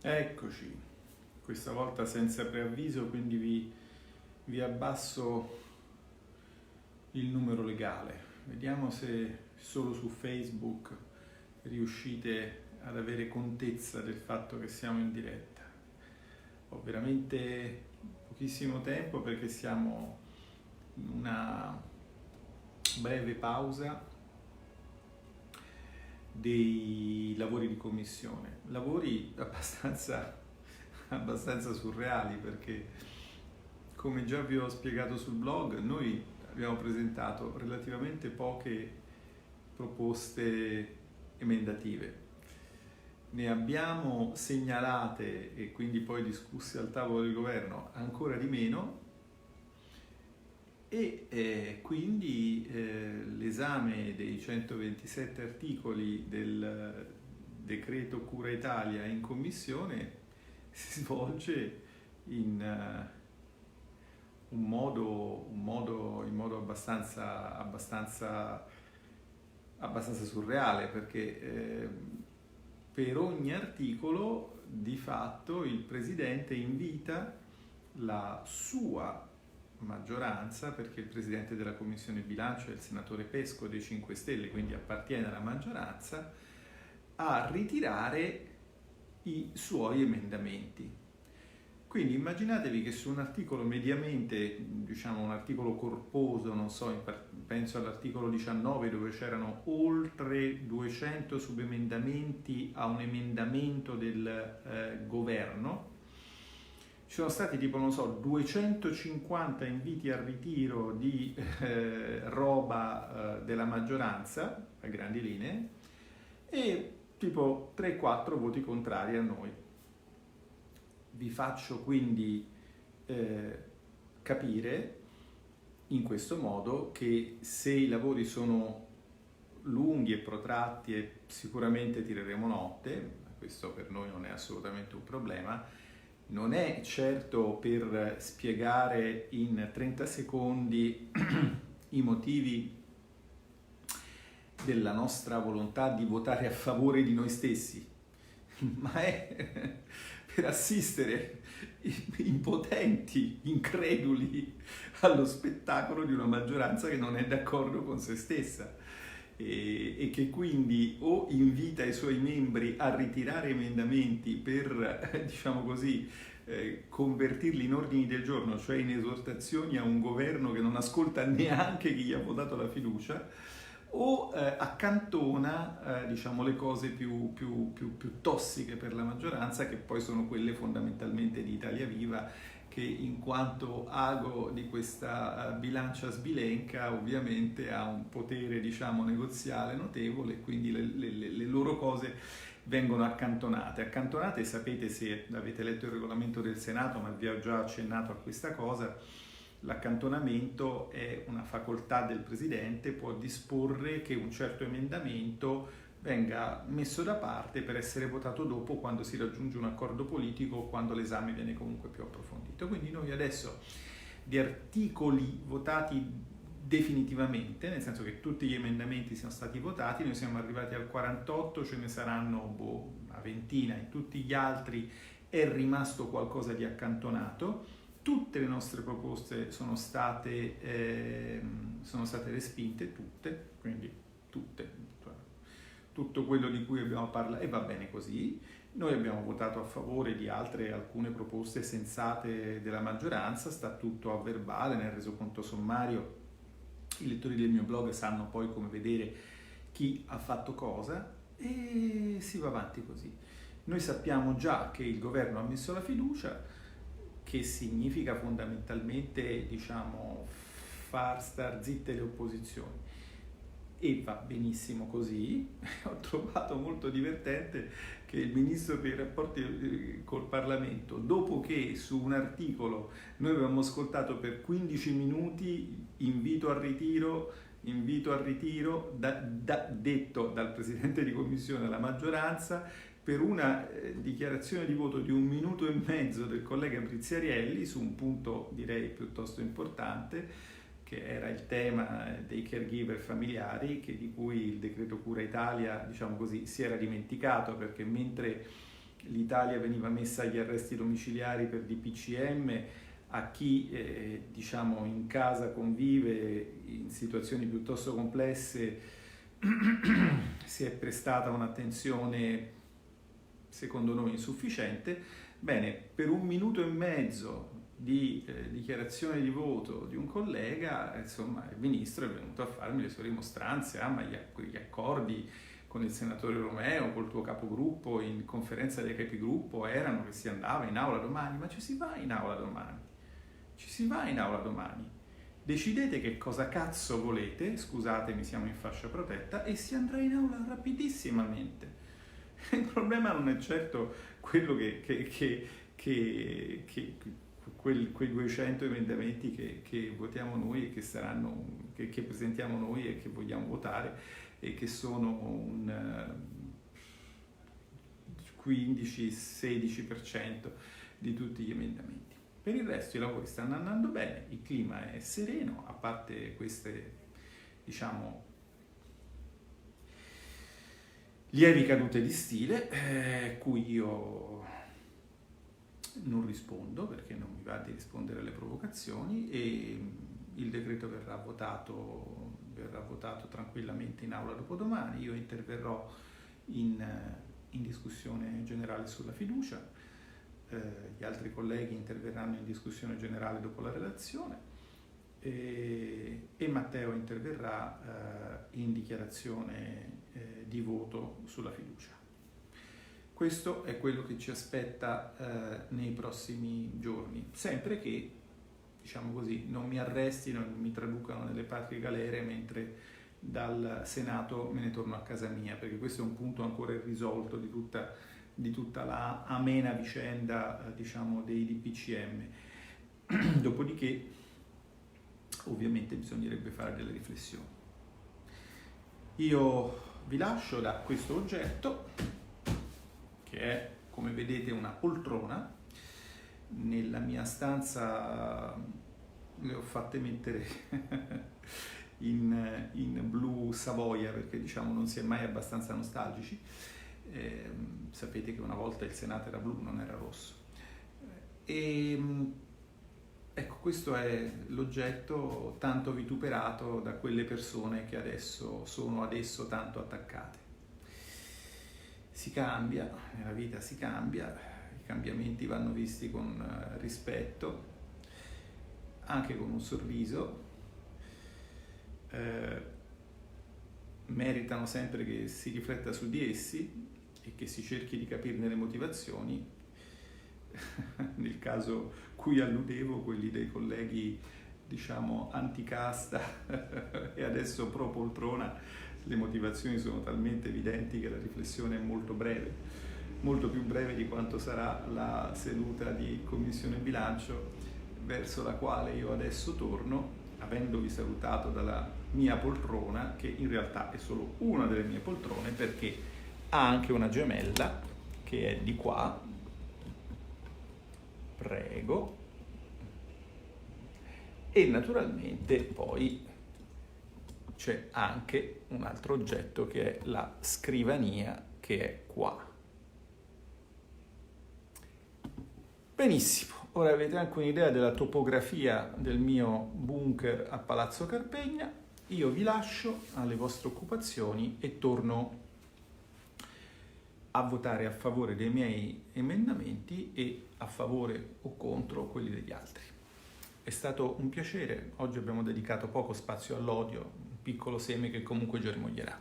Eccoci, questa volta senza preavviso, quindi vi abbasso il numero legale. Vediamo se solo su Facebook riuscite ad avere contezza del fatto che siamo in diretta. Ho veramente pochissimo tempo perché siamo in una breve pausa dei lavori di commissione, lavori abbastanza surreali perché, come già vi ho spiegato sul blog, noi abbiamo presentato relativamente poche proposte emendative. Ne abbiamo segnalate e quindi poi discusse al tavolo del governo ancora di meno e quindi l'esame dei 127 articoli del decreto Cura Italia in commissione si svolge in modo abbastanza surreale perché per ogni articolo di fatto il Presidente invita la sua maggioranza, perché il Presidente della Commissione Bilancio è il senatore Pesco dei 5 Stelle, quindi appartiene alla maggioranza, a ritirare i suoi emendamenti. Quindi immaginatevi che su un articolo mediamente, diciamo un articolo corposo, non so, penso all'articolo 19 dove c'erano oltre 200 subemendamenti a un emendamento del governo, ci sono stati tipo, non so, 250 inviti al ritiro di roba della maggioranza, a grandi linee, e tipo 3-4 voti contrari a noi. Vi faccio quindi capire in questo modo che se i lavori sono lunghi e protratti e sicuramente tireremo notte, questo per noi non è assolutamente un problema, non è certo per spiegare in 30 secondi i motivi della nostra volontà di votare a favore di noi stessi, ma è per assistere impotenti, increduli allo spettacolo di una maggioranza che non è d'accordo con se stessa e che quindi o invita i suoi membri a ritirare emendamenti per, diciamo così, convertirli in ordini del giorno, cioè in esortazioni a un governo che non ascolta neanche chi gli ha votato la fiducia, o accantona diciamo, le cose più tossiche per la maggioranza, che poi sono quelle fondamentalmente di Italia Viva, che in quanto ago di questa bilancia sbilenca ovviamente ha un potere, diciamo, negoziale notevole, quindi le loro cose vengono accantonate. Sapete, se avete letto il regolamento del Senato, ma vi ho già accennato a questa cosa, l'accantonamento è una facoltà del Presidente, può disporre che un certo emendamento venga messo da parte per essere votato dopo, quando si raggiunge un accordo politico o quando l'esame viene comunque più approfondito. Quindi noi adesso di articoli votati definitivamente, nel senso che tutti gli emendamenti sono stati votati, noi siamo arrivati al 48, ce ne saranno una ventina, in tutti gli altri è rimasto qualcosa di accantonato. Tutte le nostre proposte sono state respinte, tutte, quindi tutte, tutto quello di cui abbiamo parlato, e va bene così. Noi abbiamo votato a favore di alcune proposte sensate della maggioranza, sta tutto a verbale, nel resoconto sommario. I lettori del mio blog sanno poi come vedere chi ha fatto cosa e si va avanti così. Noi sappiamo già che il governo ha messo la fiducia, che significa fondamentalmente, diciamo, far star zitte le opposizioni, e va benissimo così. Ho trovato molto divertente che il ministro per i rapporti col Parlamento, dopo che su un articolo noi avevamo ascoltato per 15 minuti invito al ritiro detto dal Presidente di Commissione alla maggioranza, per una dichiarazione di voto di 1 minuto e mezzo del collega Briziarielli su un punto direi piuttosto importante, che era il tema dei caregiver familiari, di cui il decreto Cura Italia, diciamo così, si era dimenticato, perché mentre l'Italia veniva messa agli arresti domiciliari per DPCM, a chi diciamo in casa convive in situazioni piuttosto complesse si è prestata un'attenzione secondo noi insufficiente. Bene, per 1 minuto e mezzo di dichiarazione di voto di un collega, insomma, il ministro è venuto a farmi le sue rimostranze, ma gli accordi con il senatore Romeo, col tuo capogruppo in conferenza dei capigruppo erano che si andava in aula domani. Ma ci si va in aula domani, ci si va in aula domani, decidete che cosa cazzo volete, scusatemi siamo in fascia protetta, e si andrà in aula rapidissimamente. Il problema non è certo quello quei 200 emendamenti che votiamo noi e che presentiamo noi e che vogliamo votare, e che sono un 15-16% di tutti gli emendamenti. Per il resto i lavori stanno andando bene, il clima è sereno, a parte queste, diciamo, lievi cadute di stile, cui io non rispondo perché non mi va di rispondere alle provocazioni, e il decreto verrà votato tranquillamente in aula dopodomani. Io interverrò in discussione generale sulla fiducia, gli altri colleghi interverranno in discussione generale dopo la relazione, e Matteo interverrà in dichiarazione di voto sulla fiducia. Questo è quello che ci aspetta nei prossimi giorni, sempre che, diciamo così, non mi arrestino e non mi traducano nelle patrie galere mentre dal Senato me ne torno a casa mia, perché questo è un punto ancora irrisolto di tutta la amena vicenda, diciamo, dei DPCM. Dopodiché, ovviamente, bisognerebbe fare delle riflessioni. Io vi lascio da questo oggetto, che è, come vedete, una poltrona. Nella mia stanza le ho fatte mettere in blu Savoia, perché, diciamo, non si è mai abbastanza nostalgici. Sapete che una volta il Senato era blu, non era rosso. Ecco, questo è l'oggetto tanto vituperato da quelle persone che sono adesso tanto attaccate. Si cambia, nella vita si cambia, i cambiamenti vanno visti con rispetto, anche con un sorriso, meritano sempre che si rifletta su di essi e che si cerchi di capirne le motivazioni. Nel caso cui alludevo, quelli dei colleghi, diciamo, anticasta e adesso pro poltrona, le motivazioni sono talmente evidenti che la riflessione è molto breve, molto più breve di quanto sarà la seduta di Commissione Bilancio, verso la quale io adesso torno, avendovi salutato dalla mia poltrona, che in realtà è solo una delle mie poltrone, perché ha anche una gemella che è di qua. Prego. E naturalmente poi c'è anche un altro oggetto che è la scrivania, che è qua. Benissimo, ora avete anche un'idea della topografia del mio bunker a Palazzo Carpegna. Io vi lascio alle vostre occupazioni e torno a votare a favore dei miei emendamenti e a favore o contro quelli degli altri. È stato un piacere, oggi abbiamo dedicato poco spazio all'odio, un piccolo seme che comunque germoglierà.